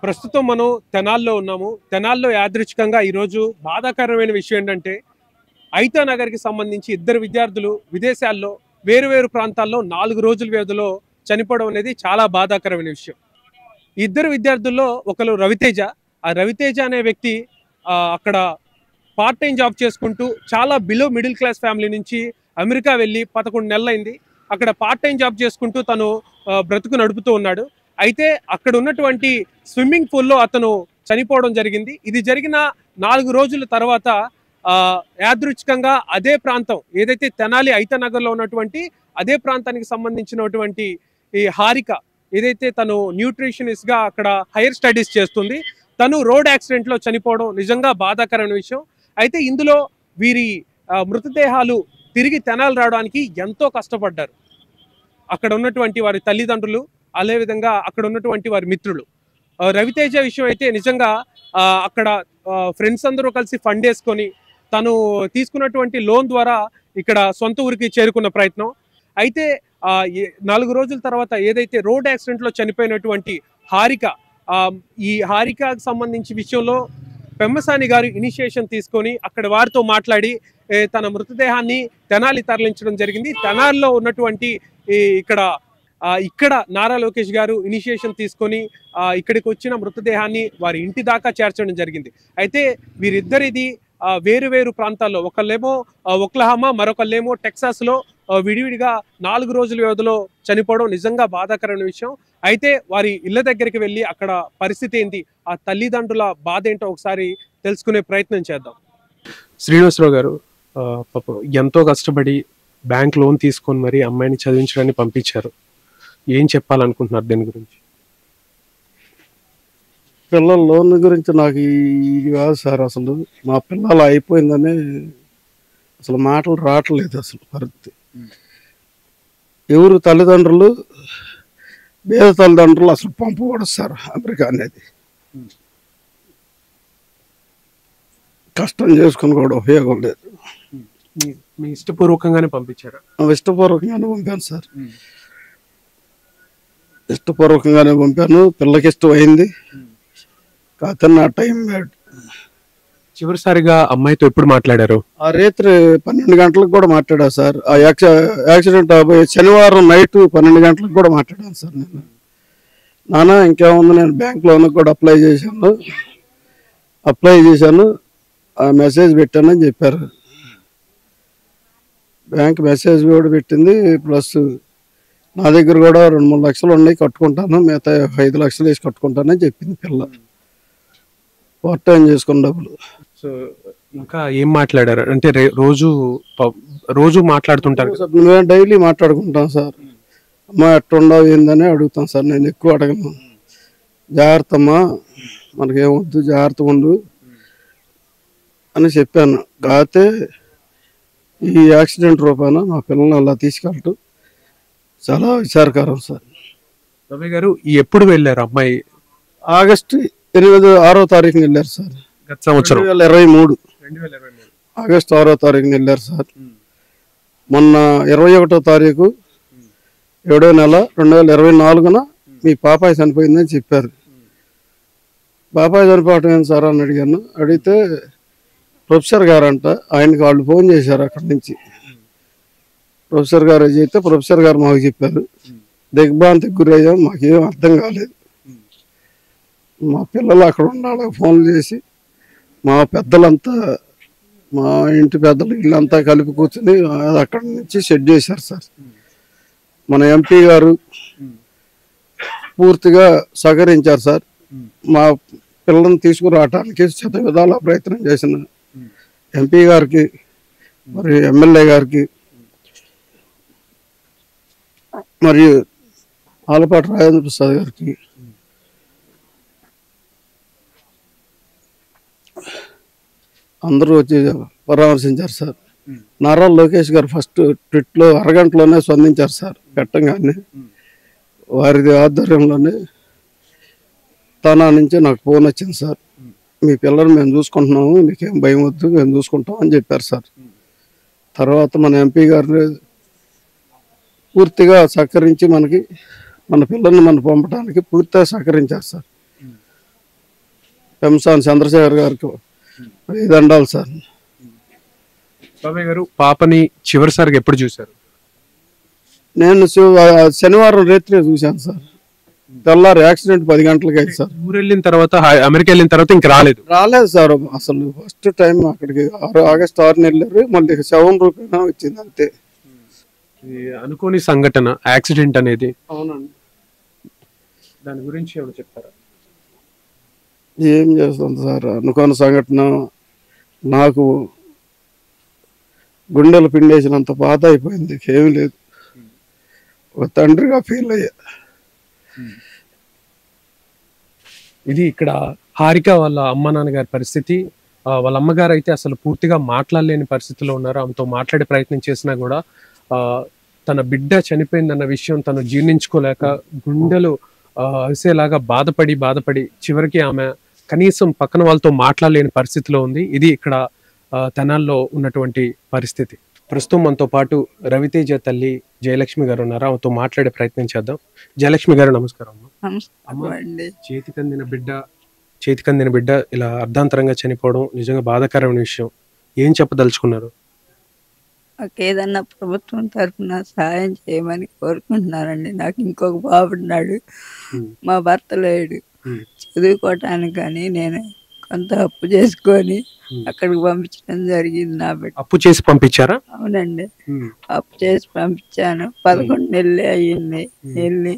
ప్రస్తుతం మనం తెనాల్లో ఉన్నాము. తెనాల్లో యాదృచ్ఛికంగా ఈరోజు బాధాకరమైన విషయం ఏంటంటే ఐతా నగర్కి సంబంధించి ఇద్దరు విద్యార్థులు విదేశాల్లో వేరు ప్రాంతాల్లో 4 రోజుల వ్యవధిలో చనిపోవడం అనేది చాలా బాధాకరమైన విషయం. ఈ ఇద్దరు విద్యార్థుల్లో ఒకరు రవితేజ. ఆ రవితేజ అనే వ్యక్తి అక్కడ పార్ట్ టైం జాబ్ చేసుకుంటూ చాలా బిలో మిడిల్ క్లాస్ ఫ్యామిలీ నుంచి అమెరికా వెళ్ళి 11 నెలలైంది. అక్కడ పార్ట్ టైం జాబ్ చేసుకుంటూ తను బ్రతుకు నడుపుతూ ఉన్నాడు. అయితే అక్కడ ఉన్నటువంటి స్విమ్మింగ్ పూల్లో అతను చనిపోవడం జరిగింది. ఇది జరిగిన 4 రోజుల తర్వాత యాదృచ్ఛికంగా అదే ప్రాంతం ఏదైతే తెనాలి ఐతనగర్లో ఉన్నటువంటి అదే ప్రాంతానికి సంబంధించినటువంటి ఈ హారిక ఏదైతే తను న్యూట్రిషనిస్ట్ గా అక్కడ హైయర్ స్టడీస్ చేస్తుంది, తను రోడ్ యాక్సిడెంట్ లో చనిపోవడం నిజంగా బాధాకరమైన విషయం. అయితే ఇందులో వీరి మృతదేహాలు తిరిగి తెనాలి రావడానికి ఎంతో కష్టపడ్డారు అక్కడ ఉన్నటువంటి వారి తల్లిదండ్రులు, అదేవిధంగా అక్కడ ఉన్నటువంటి వారి మిత్రులు. రవితేజ విషయం అయితే నిజంగా అక్కడ ఫ్రెండ్స్ అందరూ కలిసి ఫండ్ వేసుకొని తను తీసుకున్నటువంటి లోన్ ద్వారా ఇక్కడ సొంత ఊరికి చేరుకున్న ప్రయత్నం. అయితే 4 రోజుల తర్వాత ఏదైతే రోడ్ యాక్సిడెంట్ లో చనిపోయినటువంటి హారిక, ఈ హారికకు సంబంధించి విషయంలో పెమ్మసాని గారు ఇనిషియేషన్ తీసుకొని అక్కడ వారితో మాట్లాడి తన మృతదేహాన్ని తెనాలి తరలించడం జరిగింది. తెనాలిలో ఉన్నటువంటి ఇక్కడ నారా లోకేష్ గారు ఇనిషియేషన్ తీసుకొని ఇక్కడికి వచ్చిన మృతదేహాన్ని వారి ఇంటి దాకా చేర్చడం జరిగింది. అయితే వీరిద్దరిది వేరు ప్రాంతాల్లో, ఒకళ్ళేమో ఒక్లహామా, మరొకళ్ళేమో టెక్సాస్ లో విడివిడిగా 4 రోజుల వ్యవధిలో చనిపోవడం నిజంగా బాధాకరమైన విషయం. అయితే వారి ఇళ్ళ దగ్గరికి వెళ్ళి అక్కడ పరిస్థితి ఏంటి, ఆ తల్లిదండ్రుల బాధ ఏంటో ఒకసారి తెలుసుకునే ప్రయత్నం చేద్దాం. శ్రీనివాసరావు గారు పాపం ఎంతో కష్టపడి బ్యాంక్ లోన్ తీసుకొని మరి అమ్మాయిని చదివించడానికి పంపించారు. ఏం చెప్పాలనుకుంటున్నారు దీని గురించి? పిల్లల లోన్ గురించి నాకు ఇది కాదు సార్. అసలు మా పిల్లలు అయిపోయిందని అసలు మాటలు రావట్లేదు. అసలు పరిస్థితి ఎవరు తల్లిదండ్రులు, పేద తల్లిదండ్రులు అసలు పంపకూడదు సార్ అమెరికా అనేది. కష్టం చేసుకుని కూడా ఉపయోగం లేదు. మీ ఇష్టపూర్వకంగానే పంపించారా? ఇష్టపూర్వకంగానే పంపాను సార్, ఇష్టపూర్వకంగానే పంపాను. పిల్లకి ఇష్టం అయింది, కాకపోతే నా టైం బ్యాడ్. చివరిసారిగా అమ్మాయితో ఎప్పుడు మాట్లాడారు? ఆ రాత్రి 12 గంటలకు కూడా మాట్లాడా సార్. ఆ యాక్సిడెంట్ శనివారం నైట్ 12 గంటలకు కూడా మాట్లాడాను సార్. నేను నాన్న ఇంకేముంది, నేను బ్యాంక్ లోన్ కూడా అప్లై చేశాను, ఆ మెసేజ్ పెట్టానని చెప్పారు. బ్యాంక్ మెసేజ్ కూడా పెట్టింది. ప్లస్ నా దగ్గర కూడా 2-3 లక్షలు ఉన్నాయి, కట్టుకుంటాను, మిగతా 5 లక్షలు వేసి కట్టుకుంటానని చెప్పింది పిల్ల. పార్ట్ టైం చేసుకున్న డబ్బులు. సో ఇంకా ఏం మాట్లాడారు అంటే రోజు మాట్లాడుతుంటారు? మేము డైలీ మాట్లాడుకుంటాం సార్. అమ్మ ఎట్టుండవు ఏందని అడుగుతాం సార్. నేను ఎక్కువ అడగను. జాగ్రత్త అమ్మా, మనకేమొద్దు, జాగ్రత్తగా ఉండు అని చెప్పాను. కాకపోతే ఈ యాక్సిడెంట్ రూపాన మా పిల్లల్ని అలా తీసుకెళ్ళటం చాలా విచారకరం సార్. రవి గారు ఎప్పుడు వెళ్ళారు అమ్మాయి? ఆగస్టు 6వ తారీఖున వెళ్ళారు సార్. గత సంవత్సరం 2023 ఆగస్టు 6వ తారీఖున వెళ్ళారు సార్. మొన్న 21వ తారీఖు 7వ నెల 2024న మీ పాపాయి చనిపోయిందని చెప్పారు. పాపాయి చనిపోవటం ఏంటి సార్ అని అడిగాను. అడిగితే ప్రొఫెసర్ గారు అంట, ఆయనకి వాళ్ళు ఫోన్ చేశారు అక్కడి నుంచి. ప్రొఫెసర్ గారు అయితే ప్రొఫెసర్ గారు మాకు చెప్పారు. దిగ్భ్రాంతికి గురయ్యాం, మాకేం అర్థం కాలేదు. మా పిల్లలు అక్కడ ఉండాలి ఫోన్లు చేసి, మా పెద్దలంతా, మా ఇంటి పెద్దలు వీళ్ళంతా కలిపి కూర్చుని అక్కడి నుంచి సెట్ చేశారు సార్. మన ఎంపీ గారు పూర్తిగా సహకరించారు సార్. మా పిల్లల్ని తీసుకురావటానికి శత విధాల ప్రయత్నం చేసిన ఎంపీ గారికి, మరి ఎమ్మెల్యే గారికి, మరియు ఆలపాటి రాజేంద్ర ప్రసాద్ గారికి, అందరూ వచ్చి పరామర్శించారు సార్. నారా లోకేష్ గారు ఫస్ట్ ట్విట్లో అరగంటలోనే స్పందించారు సార్. పెట్టంగానే వారి ఆధ్వర్యంలోనే తన నుంచి నాకు ఫోన్ వచ్చింది సార్. మీ పిల్లలు మేము చూసుకుంటున్నాము, మీకేం భయం వద్దు, మేము చూసుకుంటాం అని చెప్పారు సార్. తర్వాత మన ఎంపీ గారిని పూర్తిగా సహకరించి మన పిల్లల్ని పంపడానికి పూర్తిగా సహకరించారు సార్. పెంసాని చంద్రశేఖర్ గారికి దండాలి సార్. బాబాయ్ గారు, పాపని చివరిసారిగా ఎప్పుడు చూశారు? నేను శనివారం రాత్రి చూశాను సార్. తెల్లారు యాక్సిడెంట్ 10 గంటలకి అయింది సార్. ఊరు వెళ్ళిన తర్వాత, అమెరికా వెళ్ళిన తర్వాత ఇంక రాలేదు సార్. అసలు ఫస్ట్ టైం అక్కడికి ఆగస్టు 6న వెళ్ళారు. మళ్ళీ 7 రూపాయలు వచ్చింది అంతే. అనుకోని సంఘటన, యాక్సిడెంట్ అనేది. అవునండి. దాని గురించి ఏమైనా చెప్తారా? ఏం చేస్తాం సార్, అనుకోని సంఘటన. నాకు గుండెలు పిండేసినంత బాధ అయిపోయింది. ఏమీ లేదు. ఒక తండ్రిగా ఫీల్ అయ్యా. ఇది ఇక్కడ హారిక వాళ్ళ అమ్మ నాన్నగారి పరిస్థితి. వాళ్ళ అమ్మగారు అయితే అసలు పూర్తిగా మాట్లాడలేని పరిస్థితిలో ఉన్నారు. ఆమెతో మాట్లాడే ప్రయత్నం చేసినా కూడా తన బిడ్డ చనిపోయిందన్న విషయం తను జీర్ణించుకోలేక గుండెలు అరిసేలాగా బాధపడి చివరికి ఆమె కనీసం పక్కన వాళ్ళతో మాట్లాడలేని పరిస్థితిలో ఉంది. ఇది ఇక్కడ తెనాల్లో ఉన్నటువంటి పరిస్థితి. ప్రస్తుతం మనతో పాటు రవితేజ తల్లి జయలక్ష్మి గారు ఉన్నారు. ఆమెతో మాట్లాడే ప్రయత్నం చేద్దాం. జయలక్ష్మి గారు, నమస్కారం. చేతికందిన బిడ్డ ఇలా అర్ధాంతరంగా చనిపోవడం నిజంగా బాధాకరమైన విషయం. ఏం చెప్పదలుచుకున్నారు? ఏదన్నా ప్రభుత్వం తరఫున సహాయం చేయమని కోరుకుంటున్నానండి. నాకు ఇంకొక బాబున్నాడు, మా భర్త లేడు. చదువుకోవటానికి కానీ నేను కొంత అప్పు చేసుకొని అక్కడికి పంపించడం జరిగింది. నా బిడ్డ అప్పు చేసి పంపించారా? అవునండి, అప్పు చేసి పంపించాను. 11 నెలలే అయ్యింది వెళ్ళి.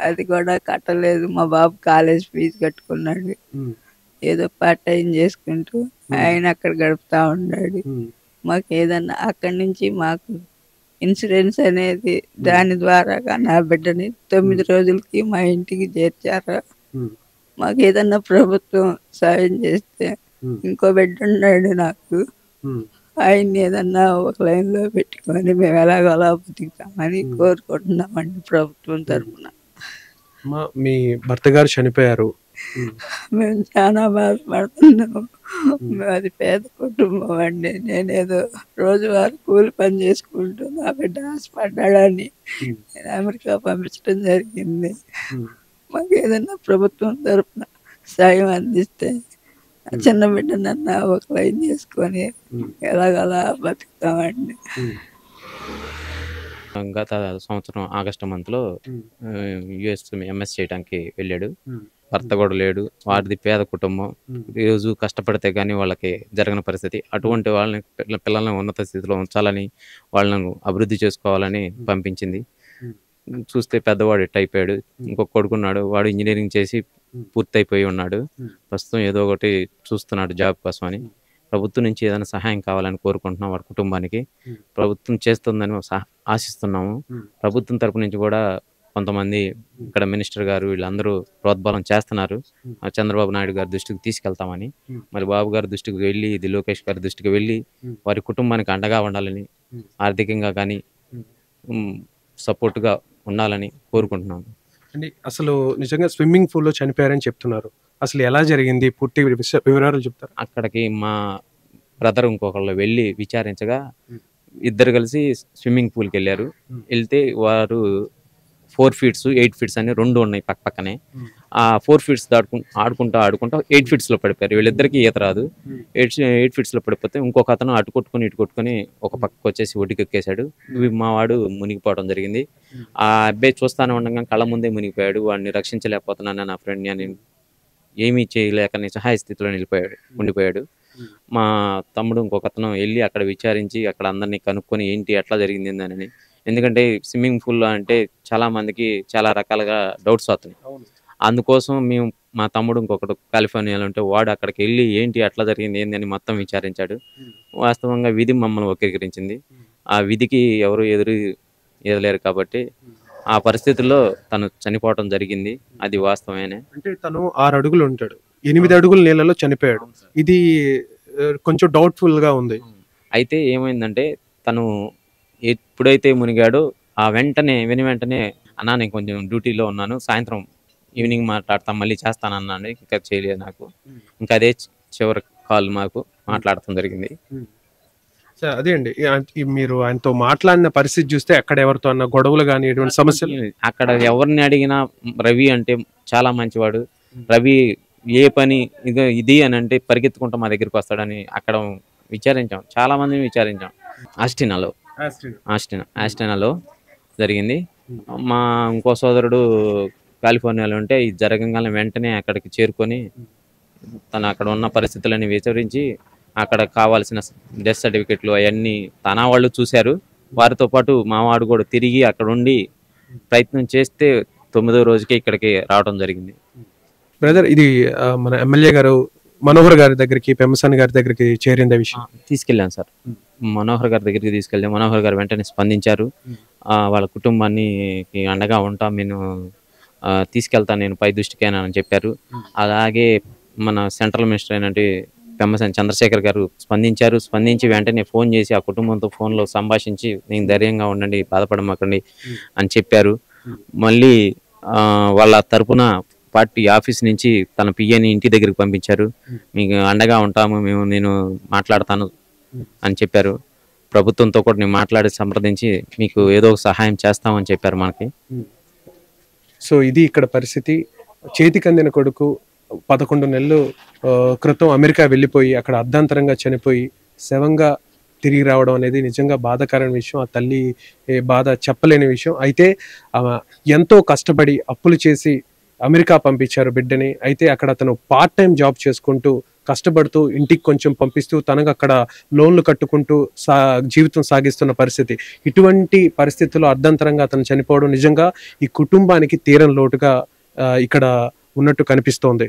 అది కూడా కట్టలేదు. మా బాబు కాలేజ్ ఫీజు కట్టుకున్నాడు. ఏదో పార్ట్ టైం చేసుకుంటూ ఆయన అక్కడ గడుపుతా ఉన్నాడు. మాకు ఏదన్నా అక్కడి నుంచి మాకు ఇన్సూరెన్స్ అనేది దాని ద్వారా నా బిడ్డని 9 రోజులకి మా ఇంటికి చేర్చారు. మాకు ఏదన్నా ప్రభుత్వం సాయం చేస్తే, ఇంకో బిడ్డ ఉన్నాడు నాకు, ఆయన్ని ఏదన్నా ఒక లైన్లో పెట్టుకొని మేము ఎలాగోలా బతుకుతామని కోరుకుంటున్నామండి ప్రభుత్వం తరఫున. మీ భర్త గారు చనిపోయారు, మేము చాలా బాధపడుతున్నాము. అది పేద కుటుంబం అండి. నేనేదో రోజువారీ కూలి పని చేసుకుంటూ నా బిడ్డ ఆశపడ్డాడని నేను అమెరికా పంపించడం జరిగింది. మాకు ఏదైనా ప్రభుత్వం తరఫున సాయం అందిస్తే చిన్న బిడ్డనన్నా ఒక లైన్ చేసుకొని ఎలాగలా బతుకుతామండి. గత సంవత్సరం ఆగస్టు మంత్లో యుఎస్ ఎంఎస్ చేయడానికి వెళ్ళాడు. భర్త కూడా లేడు. వారిది పేద కుటుంబం. రోజు కష్టపడితే కానీ వాళ్ళకి జరగని పరిస్థితి. అటువంటి వాళ్ళని పిల్లల్ని ఉన్నత స్థితిలో ఉంచాలని, వాళ్ళను అభివృద్ధి చేసుకోవాలని పంపించింది. చూస్తే పెద్దవాడు అయిపోయాడు. ఇంకొక కొడుకున్నాడు, వాడు ఇంజనీరింగ్ చేసి పూర్తయిపోయి ఉన్నాడు. ప్రస్తుతం ఏదో ఒకటి చూస్తున్నాడు జాబ్ కోసం అని. ప్రభుత్వం నుంచి ఏదైనా సహాయం కావాలని కోరుకుంటున్నాం. వాడి కుటుంబానికి ప్రభుత్వం చేస్తుందని ఆశిస్తున్నాము. ప్రభుత్వం తరపు నుంచి కూడా కొంతమంది ఇక్కడ మినిస్టర్ గారు వీళ్ళందరూ ప్రోద్బలం చేస్తున్నారు. చంద్రబాబు నాయుడు గారి దృష్టికి తీసుకెళ్తామని, మరి బాబు గారి దృష్టికి వెళ్ళి, ఇది లోకేష్ గారి దృష్టికి వెళ్ళి వారి కుటుంబానికి అండగా ఉండాలని, ఆర్థికంగా కానీ సపోర్ట్గా ఉండాలని కోరుకుంటున్నాము. అండి, అసలు నిజంగా స్విమ్మింగ్ పూల్లో చనిపోయారని చెప్తున్నారు. అసలు ఎలా జరిగింది, పూర్తి వివరాలు చెప్తారు? అక్కడికి మా బ్రదర్ ఇంకొకళ్ళు వెళ్ళి విచారించగా ఇద్దరు కలిసి స్విమ్మింగ్ పూల్కి వెళ్ళారు. వెళ్తే వారు 4 feet 8 feet అని 2 ఉన్నాయి పక్క పక్కనే. ఆ 4 feet ఆడుకుంటా 8 feet పడిపోయారు. వీళ్ళిద్దరికి ఈత రాదు. 8 feet పడిపోతే ఇంకొక అతను అటు కొట్టుకొని ఇటు కొట్టుకొని ఒక పక్కకు వచ్చేసి ఒడ్డుకి ఎక్కేశాడు. మా వాడు మునిగిపోవడం జరిగింది. ఆ అబ్బాయి చూస్తానే ఉండగా కళ్ళ ముందే మునిగిపోయాడు. వాడిని రక్షించలేకపోతున్నాను నా ఫ్రెండ్ని అని ఏమీ చేయలేక నిస్సహాయ స్థితిలో ఉండిపోయాడు. మా తమ్ముడు ఇంకొక అతను వెళ్ళి అక్కడ విచారించి అక్కడ అందరినీ కనుక్కొని ఏంటి ఎట్లా జరిగింది అని. ఎందుకంటే స్విమ్మింగ్ పూల్లో అంటే చాలా మందికి చాలా రకాలుగా డౌట్స్ వస్తున్నాయి. అందుకోసం మేము మా తమ్ముడు ఇంకొకటి కాలిఫోర్నియాలో ఉంటే వాడు అక్కడికి వెళ్ళి ఏంటి అట్లా జరిగింది ఏంది అని మొత్తం విచారించాడు. వాస్తవంగా విధి మమ్మల్ని వక్రీకరించింది. ఆ విధికి ఎవరు ఎదురులేరు కాబట్టి ఆ పరిస్థితుల్లో తను చనిపోవడం జరిగింది. అది వాస్తవమేనే. అంటే తను 6 అడుగులు ఉంటాడు, 8 అడుగుల నీళ్ళలో చనిపోయాడు. ఇది కొంచెం డౌట్ఫుల్ గా ఉంది. అయితే ఏమైందంటే తను ఎప్పుడైతే మునిగాడో ఆ వెంటనే అన్నా నేను కొంచెం డ్యూటీలో ఉన్నాను, సాయంత్రం ఈవినింగ్ మాట్లాడతాం, మళ్ళీ చేస్తానన్నాను. ఇంకా చేయలేదు నాకు. ఇంకా అదే చివరి కాల్ మాకు మాట్లాడటం జరిగింది. అదే అండి, మీరు ఆయనతో మాట్లాడిన పరిస్థితి చూస్తే అక్కడ ఎవరితో అన్న గొడవలు కానీ ఎటువంటి సమస్యలు? అక్కడ ఎవరిని అడిగినా రవి అంటే చాలా మంచివాడు, రవి ఏ పని ఇది అని అంటే పరిగెత్తుకుంటూ మా దగ్గరికి వస్తాడని అక్కడ విచారించాం, చాలా మందిని విచారించాం. ఆస్టినాలో జరిగింది. మా ఇంకో సోదరుడు కాలిఫోర్నియాలో ఉంటే ఇది జరగగానే వెంటనే అక్కడికి చేరుకొని తను అక్కడ ఉన్న పరిస్థితులని విచారించి అక్కడ కావాల్సిన డెత్ సర్టిఫికెట్లు అవన్నీ తన వాళ్ళు చూశారు. వారితో పాటు మా వాడు కూడా తిరిగి అక్కడ ఉండి ప్రయత్నం చేస్తే 9వ రోజుకే ఇక్కడికి రావడం జరిగింది. బ్రదర్, ఇది మన ఎమ్మెల్యే గారు మనోహర్ గారి దగ్గరికి, పెమ్మసాని గారి దగ్గరికి చేరింది విషయం తీసుకెళ్ళాను సార్. మనోహర్ గారి దగ్గరికి తీసుకెళ్ళాను. మనోహర్ గారు వెంటనే స్పందించారు. వాళ్ళ కుటుంబాన్ని అండగా ఉంటాం, నేను తీసుకెళ్తాను, నేను పై దృష్టికేనా అని చెప్పారు. అలాగే మన సెంట్రల్ మినిస్టర్ అయినటువంటి పెమ్మసాని చంద్రశేఖర్ గారు స్పందించి వెంటనే ఫోన్ చేసి ఆ కుటుంబంతో ఫోన్లో సంభాషించి నేను ధైర్యంగా ఉండండి, బాధపడమాకండి అని చెప్పారు. మళ్ళీ వాళ్ళ తరపున పార్టీ ఆఫీస్ నుంచి తన పిఏని ఇంటి దగ్గరికి పంపించారు. మీకు అండగా ఉంటాము మేము, నేను మాట్లాడతాను అని చెప్పారు. ప్రభుత్వంతో కూడా నేను మాట్లాడి సంప్రదించి మీకు ఏదో సహాయం చేస్తామని చెప్పారు మనకి. సో ఇది ఇక్కడ పరిస్థితి. చేతికి అందిన కొడుకు 11 నెలలు క్రితం అమెరికా వెళ్ళిపోయి అక్కడ అర్ధాంతరంగా చనిపోయి శవంగా తిరిగి రావడం అనేది నిజంగా బాధాకరమైన విషయం. ఆ తల్లి బాధ చెప్పలేని విషయం. అయితే ఎంతో కష్టపడి అప్పులు చేసి అమెరికా పంపించారు బిడ్డని. అయితే అక్కడ అతను పార్ట్ టైం జాబ్ చేసుకుంటూ కష్టపడుతూ ఇంటికి కొంచెం పంపిస్తూ తనకు అక్కడ లోన్లు కట్టుకుంటూ జీవితం సాగిస్తున్న పరిస్థితి. ఇటువంటి పరిస్థితుల్లో అర్ధాంతరంగా అతను చనిపోవడం నిజంగా ఈ కుటుంబానికి తీరం లోటుగా ఇక్కడ ఉన్నట్టు కనిపిస్తోంది.